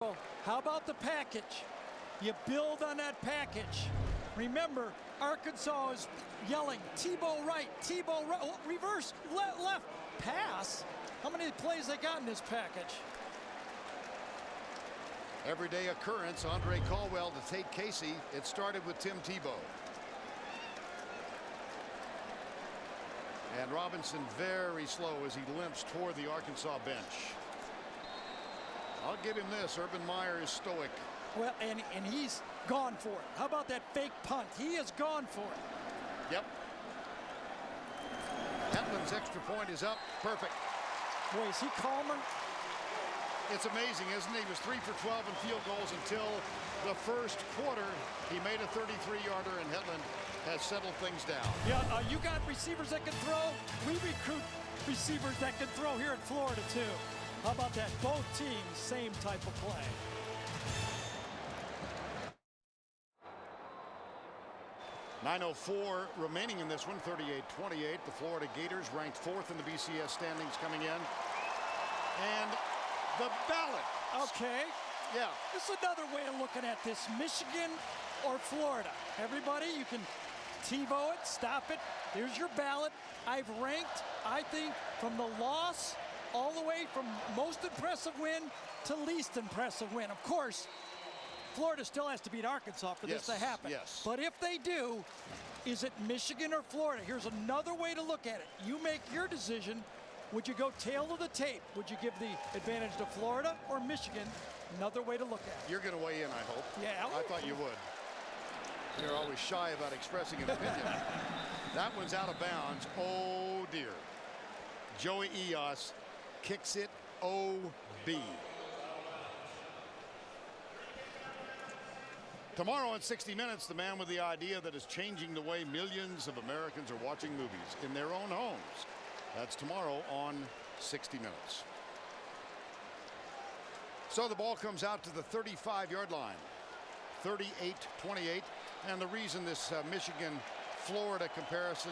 Well, how about the package? You build on that package. Remember, Arkansas is yelling, Tebow right, Tebow right, oh, reverse, left, pass. How many plays they got in this package? Everyday occurrence, Andre Caldwell to Tate Casey. It started with Tim Tebow. And Robinson very slow as he limps toward the Arkansas bench. I'll give him this. Urban Meyer is stoic. Well, and he's gone for it. How about that fake punt? He has gone for it. Yep. Hetland's extra point is up. Perfect. Boy, is he calmer? It's amazing, isn't it? He was 3 for 12 in field goals until the first quarter. He made a 33-yarder, and Hetland has settled things down. Yeah, you got receivers that can throw. We recruit receivers that can throw here in Florida, too. How about that? Both teams, same type of play. .904 remaining in this one, 38-28. The Florida Gators ranked 4th in the BCS standings coming in. And the ballot. Okay. Yeah. This is another way of looking at this. Michigan or Florida. Everybody, you can TiVo it, stop it. There's your ballot. I've ranked, I think, from the loss all the way from most impressive win to least impressive win. Of course, Florida still has to beat Arkansas for this to happen. Yes. But if they do, is it Michigan or Florida? Here's another way to look at it. You make your decision. Would you go tail of the tape? Would you give the advantage to Florida or Michigan? Another way to look at it. You're going to weigh in, I hope. Yeah. I thought you would. You're always shy about expressing an opinion. That one's out of bounds. Oh, dear. Joey Eos kicks it OB. Tomorrow in 60 Minutes, the man with the idea that is changing the way millions of Americans are watching movies in their own homes. That's tomorrow on 60 Minutes. So the ball comes out to the 35-yard line. 38-28. And the reason this Michigan-Florida comparison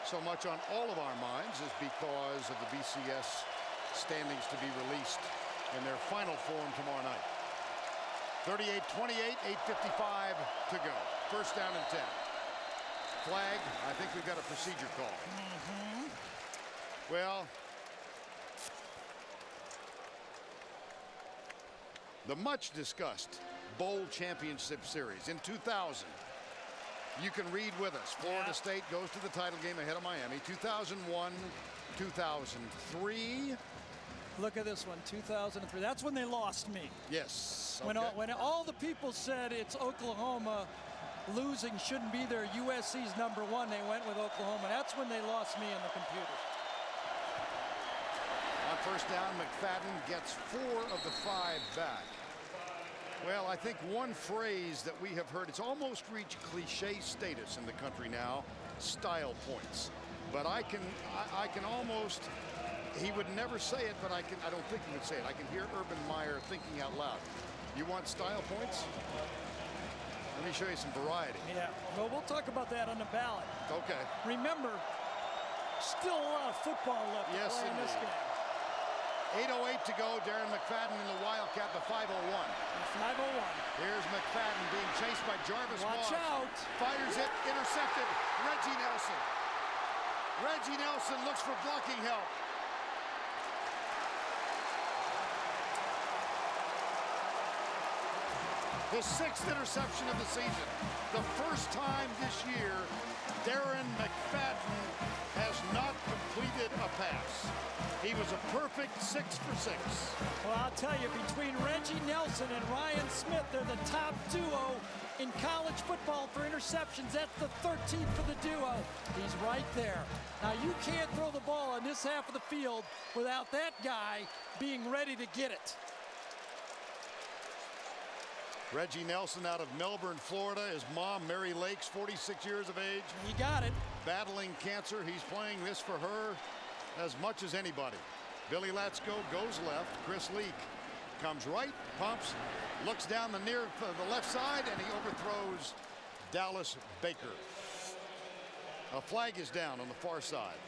so much on all of our minds is because of the BCS standings to be released in their final form tomorrow night. 38-28, 8:55 to go. First down and 10. Flag. I think we've got a procedure call. Well, the much discussed Bowl Championship Series in 2000. You can read with us. Florida State goes to the title game ahead of Miami. 2001, 2003. Look at this one, 2003. That's when they lost me. Yes. Okay. When all the people said it's Oklahoma, losing shouldn't be there, USC's #1, they went with Oklahoma. That's when they lost me in the computer. On first down, McFadden gets 4 of the 5 back. Well, I think one phrase that we have heard, it's almost reached cliche status in the country now, style points. But I can almost, he would never say it, but I don't think he would say it. I can hear Urban Meyer thinking out loud. You want style points? Let me show you some variety. Yeah, well, we'll talk about that on the ballot. Okay. Remember, still a lot of football left to play in this game. 8:08 to go. Darren McFadden in the Wildcat, the 5:01. 5:01. Here's McFadden being chased by Jarvis Moss. Watch out. Fires it, intercepted. Reggie Nelson. Reggie Nelson looks for blocking help. His 6th interception of the season. The first time this year Darren McFadden has not completed a pass. He was a perfect 6 for 6. Well, I'll tell you, between Reggie Nelson and Ryan Smith, they're the top duo in college football for interceptions. That's the 13th for the duo. He's right there. Now, you can't throw the ball on this half of the field without that guy being ready to get it. Reggie Nelson out of Melbourne, Florida. His mom, Mary Lakes, 46 years of age. You got it. Battling cancer. He's playing this for her as much as anybody. Billy Latsko goes left. Chris Leak comes right, pumps, looks down the left side, and he overthrows Dallas Baker. A flag is down on the far side.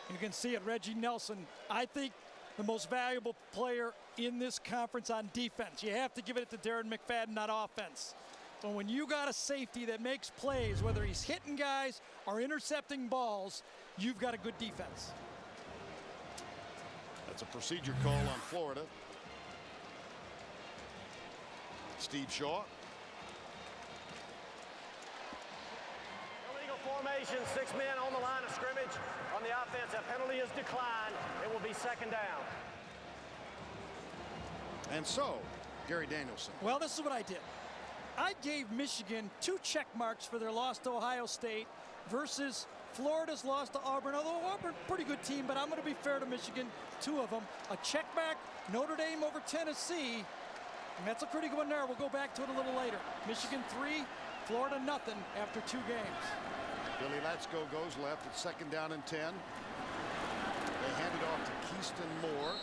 You can see it, Reggie Nelson. I think the most valuable player in this conference on defense. You have to give it to Darren McFadden, not offense. But when you got a safety that makes plays, whether he's hitting guys or intercepting balls, you've got a good defense. That's a procedure call on Florida. Steve Shaw. Illegal formation, 6 men on the line of scrimmage. On the offense, a penalty is declined. It will be second down. And so, Gary Danielson. Well, this is what I did. I gave Michigan 2 check marks for their loss to Ohio State versus Florida's loss to Auburn. Although Auburn, pretty good team, but I'm going to be fair to Michigan. 2 of them. A check back, Notre Dame over Tennessee. And that's a pretty good one there. We'll go back to it a little later. Michigan 3, Florida nothing after 2 games. Billy Latsko goes left. It's second down and 10. They hand it off to Keyston Moore.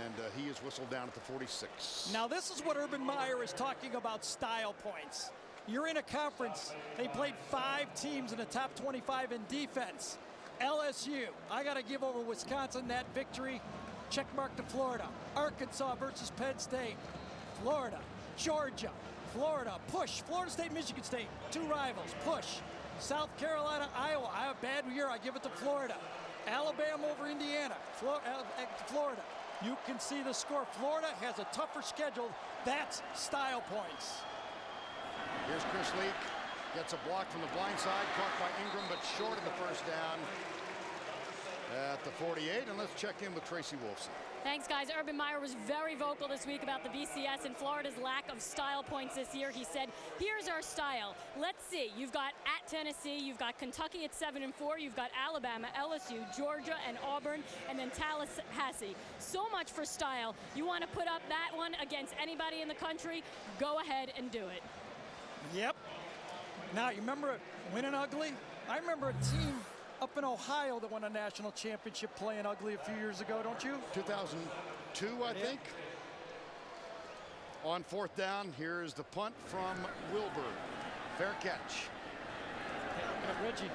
And he is whistled down at the 46. Now this is what Urban Meyer is talking about, style points. You're in a conference. They played 5 teams in the top 25 in defense. LSU, I got to give over Wisconsin that victory. Check mark to Florida. Arkansas versus Penn State. Florida, Georgia, Florida, push. Florida State, Michigan State, 2 rivals, push. South Carolina, Iowa, I have a bad year, I give it to Florida. Alabama over Indiana, Florida. You can see the score. Florida has a tougher schedule. That's style points. Here's Chris Leak. Gets a block from the blind side, caught by Ingram, but short of the first down at the 48. And let's check in with Tracy Wolfson. Thanks, guys. Urban Meyer was very vocal this week about the BCS and Florida's lack of style points this year. He said, here's our style. Let's see. You've got at Tennessee, you've got Kentucky at 7-4, you've got Alabama, LSU, Georgia, and Auburn, and then Tallahassee. So much for style. You want to put up that one against anybody in the country? Go ahead and do it. Yep. Now, you remember winning ugly? I remember a team up in Ohio that won a national championship playing ugly a few years ago, don't you? 2002, I think. On 4th down, here's the punt from Wilbur. Fair catch.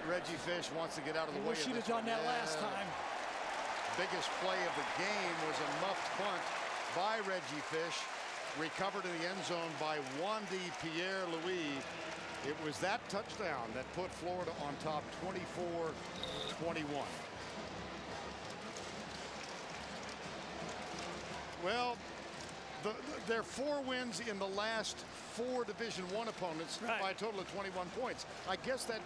Reggie Fish wants to get out of the way. Wish he'd have done that last time. Biggest play of the game was a muffed punt by Reggie Fish, recovered in the end zone by Wandy Pierre-Louis. It was that touchdown that put Florida on top 24-21. Well, their 4 wins in the last 4 Division I opponents by a total of 21 points. I guess that,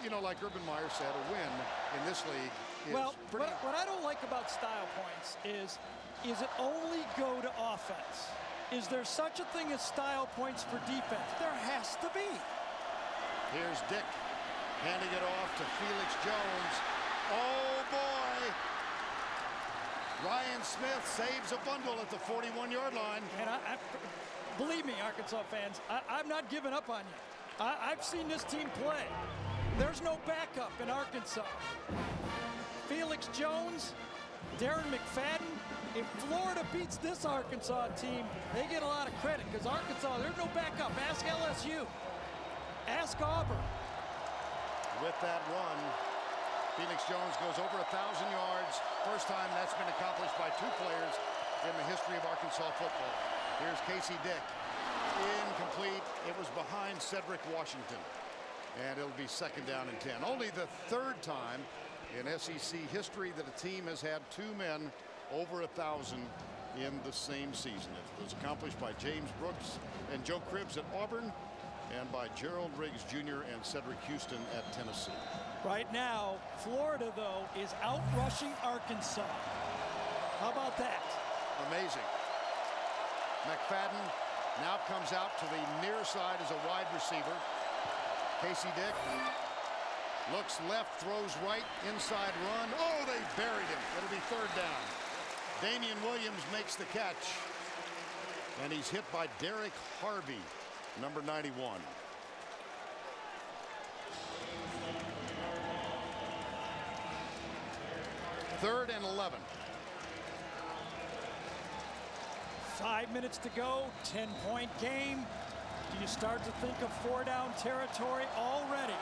you know, like Urban Meyer said, a win in this league is pretty... What I don't like about style points is it only go to offense? Is there such a thing as style points for defense? There has to be. Here's Dick handing it off to Felix Jones. Oh, boy. Ryan Smith saves a bundle at the 41-yard line. And believe me, Arkansas fans, I'm not giving up on you. I've seen this team play. There's no backup in Arkansas. Felix Jones, Darren McFadden. If Florida beats this Arkansas team, they get a lot of credit because Arkansas, there's no backup. Ask LSU. Ask Auburn. With that run, Felix Jones goes over 1,000 yards. First time that's been accomplished by 2 players in the history of Arkansas football. Here's Casey Dick. Incomplete. It was behind Cedric Washington. And it'll be second down and 10. Only the 3rd time in SEC history that a team has had 2 men over 1,000 in the same season. It was accomplished by James Brooks and Joe Cribbs at Auburn, and by Gerald Riggs Jr. and Cedric Houston at Tennessee. Right now, Florida, though, is out-rushing Arkansas. How about that? Amazing. McFadden now comes out to the near side as a wide receiver. Casey Dick looks left, throws right, inside run. Oh, they buried him. It'll be 3rd down. Damian Williams makes the catch. And he's hit by Derek Harvey, number 91. Third and 11. 5 minutes to go, 10-point game. Do you start to think of 4-down territory already?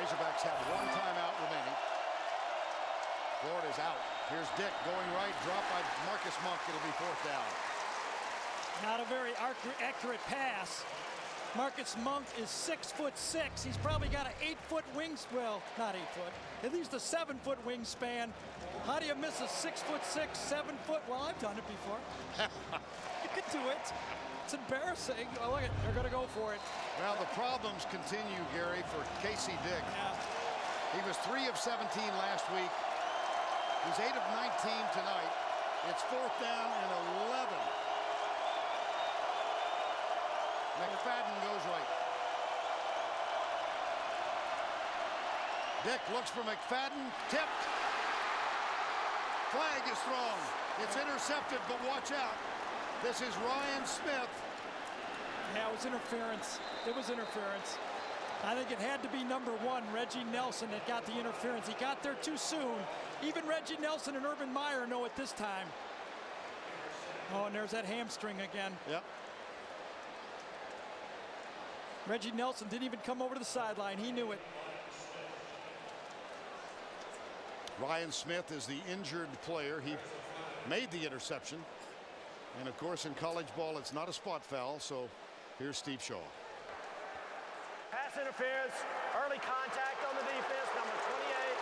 Razorbacks have one timeout remaining. Florida's out. Here's Dick going right, dropped by Marcus Monk. It'll be 4th down. Not a very accurate pass. Marcus Monk is 6'6". He's probably got an 8-foot wings. Well, not 8 foot. At least a 7-foot wingspan. How do you miss a 6'6", 7-foot? Well, I've done it before. You can do it. It's embarrassing. Oh, look, they're going to go for it. Well, the problems continue, Gary, for Casey Dick. Yeah. He was 3 of 17 last week. He's 8 of 19 tonight. It's 4th down and 11. McFadden goes right. Dick looks for McFadden. Tipped. Flag is thrown. It's intercepted, but watch out. This is Ryan Smith. Yeah, it was interference. It was interference. I think it had to be number 1, Reggie Nelson, that got the interference. He got there too soon. Even Reggie Nelson and Urban Meyer know it this time. Oh, and there's that hamstring again. Yep. Reggie Nelson didn't even come over to the sideline. He knew it. Ryan Smith is the injured player. He made the interception. And, of course, in college ball, it's not a spot foul. So here's Steve Shaw. Pass interference, early contact on the defense, number 28.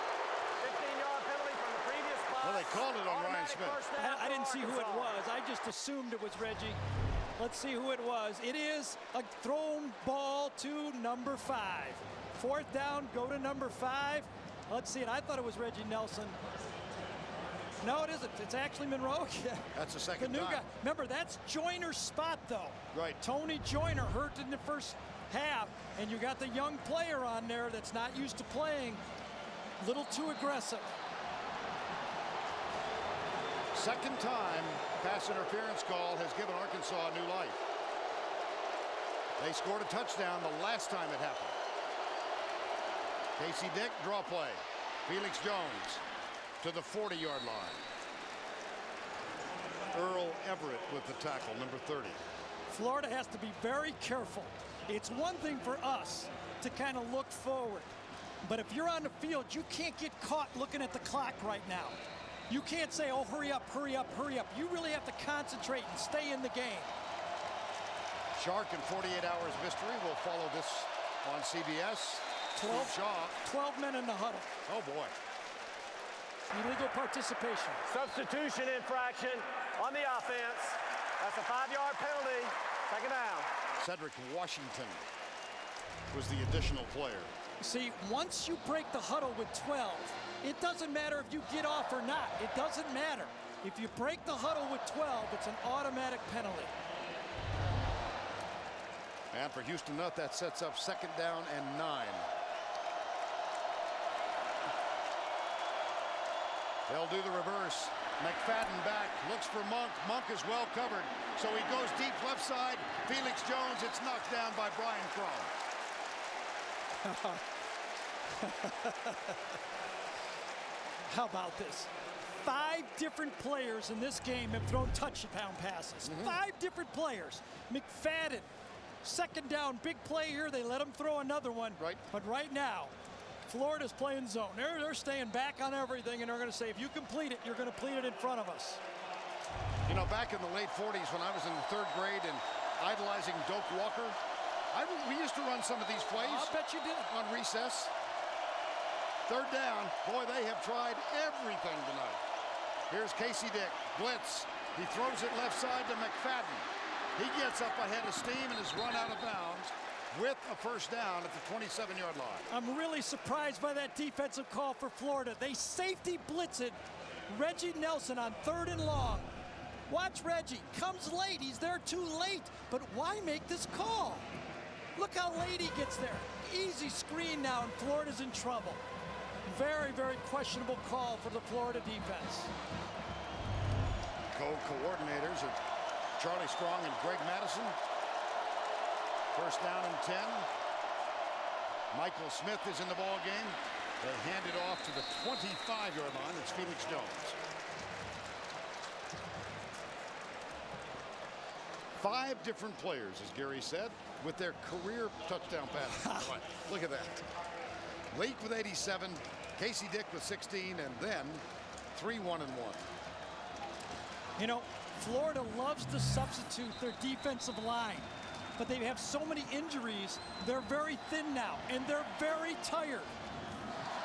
15-yard penalty from the previous spot. Well, they called it on Ryan Automatic Smith. first down I didn't for see who it Arkansas. was. I just assumed it was Reggie. Let's see who it was. It is a thrown ball to number 5. 4th down, go to number 5. Let's see it. I thought it was Reggie Nelson. No, it isn't. It's actually Monroe. That's the The second new time. guy. Remember, that's Joyner's spot, though. Right. Tony Joyner hurt in the first half, and you got the young player on there that's not used to playing. Little too aggressive. Second time pass interference call has given Arkansas a new life. They scored a touchdown the last time it happened. Casey Dick, draw play. Felix Jones to the 40-yard line. Earl Everett with the tackle, number 30. Florida has to be very careful. It's one thing for us to kind of look forward, but if you're on the field, you can't get caught looking at the clock right now. You can't say, oh, hurry up, hurry up, hurry up. You really have to concentrate and stay in the game. Shark and 48 Hours Mystery will follow this on CBS. 12, Steve Shaw. 12 men in the huddle. Oh, boy. Illegal participation. Substitution infraction on the offense. That's a 5-yard penalty. 2nd down. Cedric Washington was the additional player. See, once you break the huddle with 12, it doesn't matter if you get off or not. It doesn't matter. If you break the huddle with 12, it's an automatic penalty. And for Houston Nutt, that sets up 2nd down and 9. They'll do the reverse. McFadden back, looks for Monk. Monk is well covered, so he goes deep left side. Felix Jones, it's knocked down by Brian Crum. How about this? 5 different players in this game have thrown touchdown passes. 5 different players. McFadden, 2nd down, big play here. They let him throw another one. Right. But right now, Florida's playing zone. They're staying back on everything, and they're going to say, if you complete it, you're going to complete it in front of us. You know, back in the late 40s when I was in the 3rd grade and idolizing Doak Walker, we used to run some of these plays. I'll bet you did. On recess. 3rd down. Boy, they have tried everything tonight. Here's Casey Dick. Blitz. He throws it left side to McFadden. He gets up ahead of steam and is run out of bounds with a 1st down at the 27-yard line. I'm really surprised by that defensive call for Florida. They safety blitzed Reggie Nelson on 3rd and long. Watch Reggie. Comes late. He's there too late. But why make this call? Look how late he gets there. Easy screen now, and Florida's in trouble. Very, very questionable call for the Florida defense. Co-coordinators are Charlie Strong and Greg Madison. 1st down and 10. Michael Smith is in the ball game. They hand it off to the 25-yard line. It's Felix Jones. 5 different players, as Gary said, with their career touchdown passes. Look at that. Leak with 87, Casey Dick with 16, and then 3-1-1. You know, Florida loves to substitute their defensive line, but they have so many injuries. They're very thin now, and they're very tired.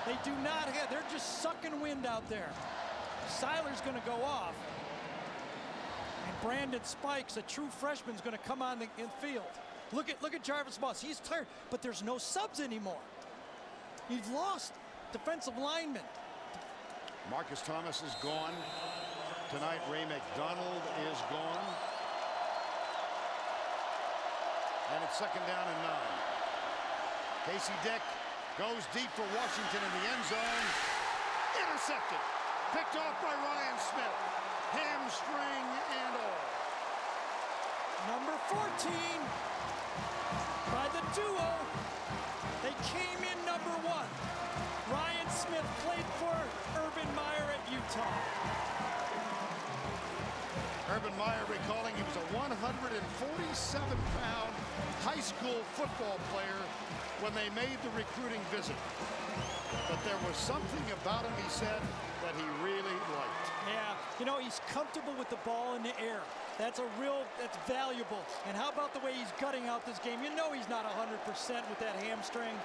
They do not have, they're just sucking wind out there. Seiler's going to go off. And Brandon Spikes, a true freshman, is going to come on the field. Look at Jarvis Moss. He's tired, but there's no subs anymore. You've lost defensive linemen. Marcus Thomas is gone. Tonight, Ray McDonald is gone. And it's 2nd down and 9. Casey Dick goes deep for Washington in the end zone. Intercepted. Picked off by Ryan Smith. Hamstring and all. Number 14 by the duo. They came in number 1. Ryan Smith played for Urban Meyer at Utah. Urban Meyer recalling he was a 147-pound high school football player when they made the recruiting visit. But there was something about him, he said, that he really liked. Yeah, you know, he's comfortable with the ball in the air. That's valuable. And how about the way he's gutting out this game? You know he's not 100% with that hamstring.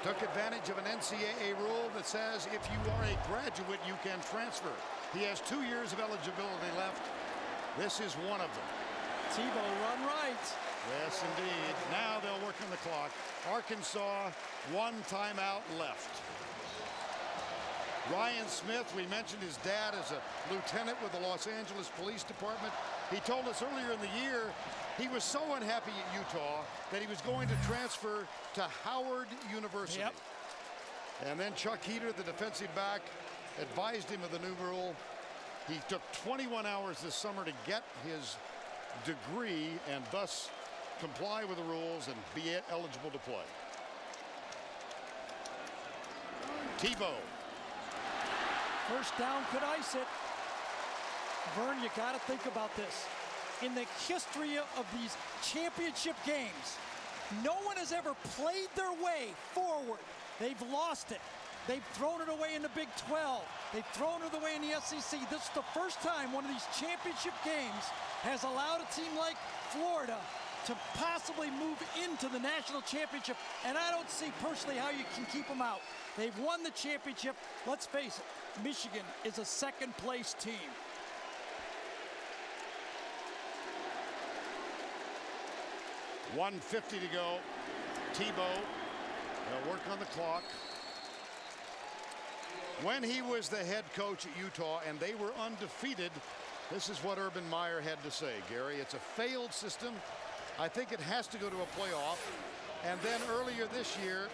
Took advantage of an NCAA rule that says if you are a graduate, you can transfer. He has 2 years of eligibility left. This is one of them. Tebow, run right. Yes, indeed. Now they'll work on the clock. Arkansas, 1 timeout left. Ryan Smith, we mentioned his dad is a lieutenant with the Los Angeles Police Department. He told us earlier in the year he was so unhappy at Utah that he was going to transfer to Howard University. Yep. And then Chuck Heater, the defensive back, advised him of the new rule. He took 21 hours this summer to get his degree and thus comply with the rules and be eligible to play. Tebow. First down could ice it. Vern, you got to think about this. In the history of these championship games, no one has ever played their way forward. They've lost it. They've thrown it away in the Big 12. They've thrown it away in the SEC. This is the first time one of these championship games has allowed a team like Florida to possibly move into the national championship. And I don't see personally how you can keep them out. They've won the championship. Let's face it, Michigan is a second-place team. .150 to go. Tebow, they'll work on the clock. When he was the head coach at Utah and they were undefeated, this is what Urban Meyer had to say, Gary. It's a failed system. I think it has to go to a playoff. And then earlier this year,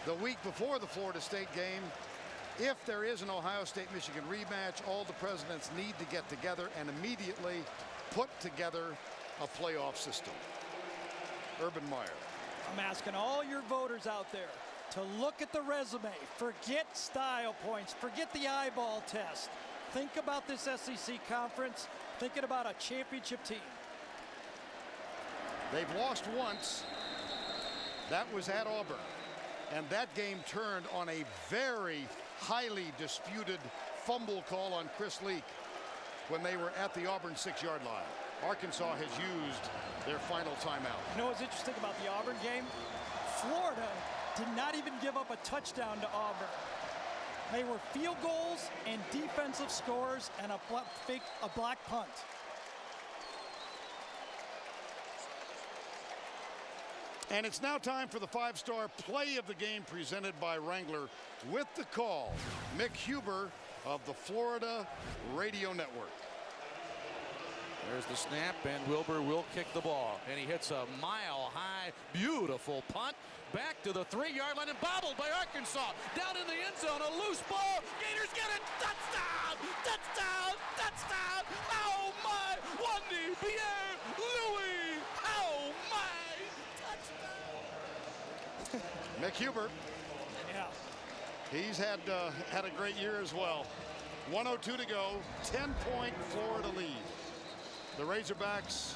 the week before the Florida State game, if there is an Ohio State-Michigan rematch, all the presidents need to get together and immediately put together a playoff system. Urban Meyer. I'm asking all your voters out there to look at the resume. Forget style points. Forget the eyeball test. Think about this SEC conference. Thinking about a championship team. They've lost once. That was at Auburn. And that game turned on a very highly disputed fumble call on Chris Leak when they were at the Auburn 6-yard line. Arkansas has used their final timeout. You know what's interesting about the Auburn game? Florida did not even give up a touchdown to Auburn. They were field goals and defensive scores and a block punt. And it's now time for the 5-star play of the game presented by Wrangler. With the call, Mick Huber of the Florida Radio Network. There's the snap, and Wilbur will kick the ball. And he hits a mile-high, beautiful punt back to the 3-yard line and bobbled by Arkansas. Down in the end zone, a loose ball. Gators get it. Touchdown! Touchdown! Touchdown! Oh, my! Wendy Pierre-Louis! Oh, my! Touchdown! Mick Huber. Yeah. He's had a great year as well. 1:02 to go. 10-point Florida lead. The Razorbacks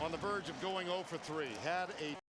on the verge of going 0 for 3. Had a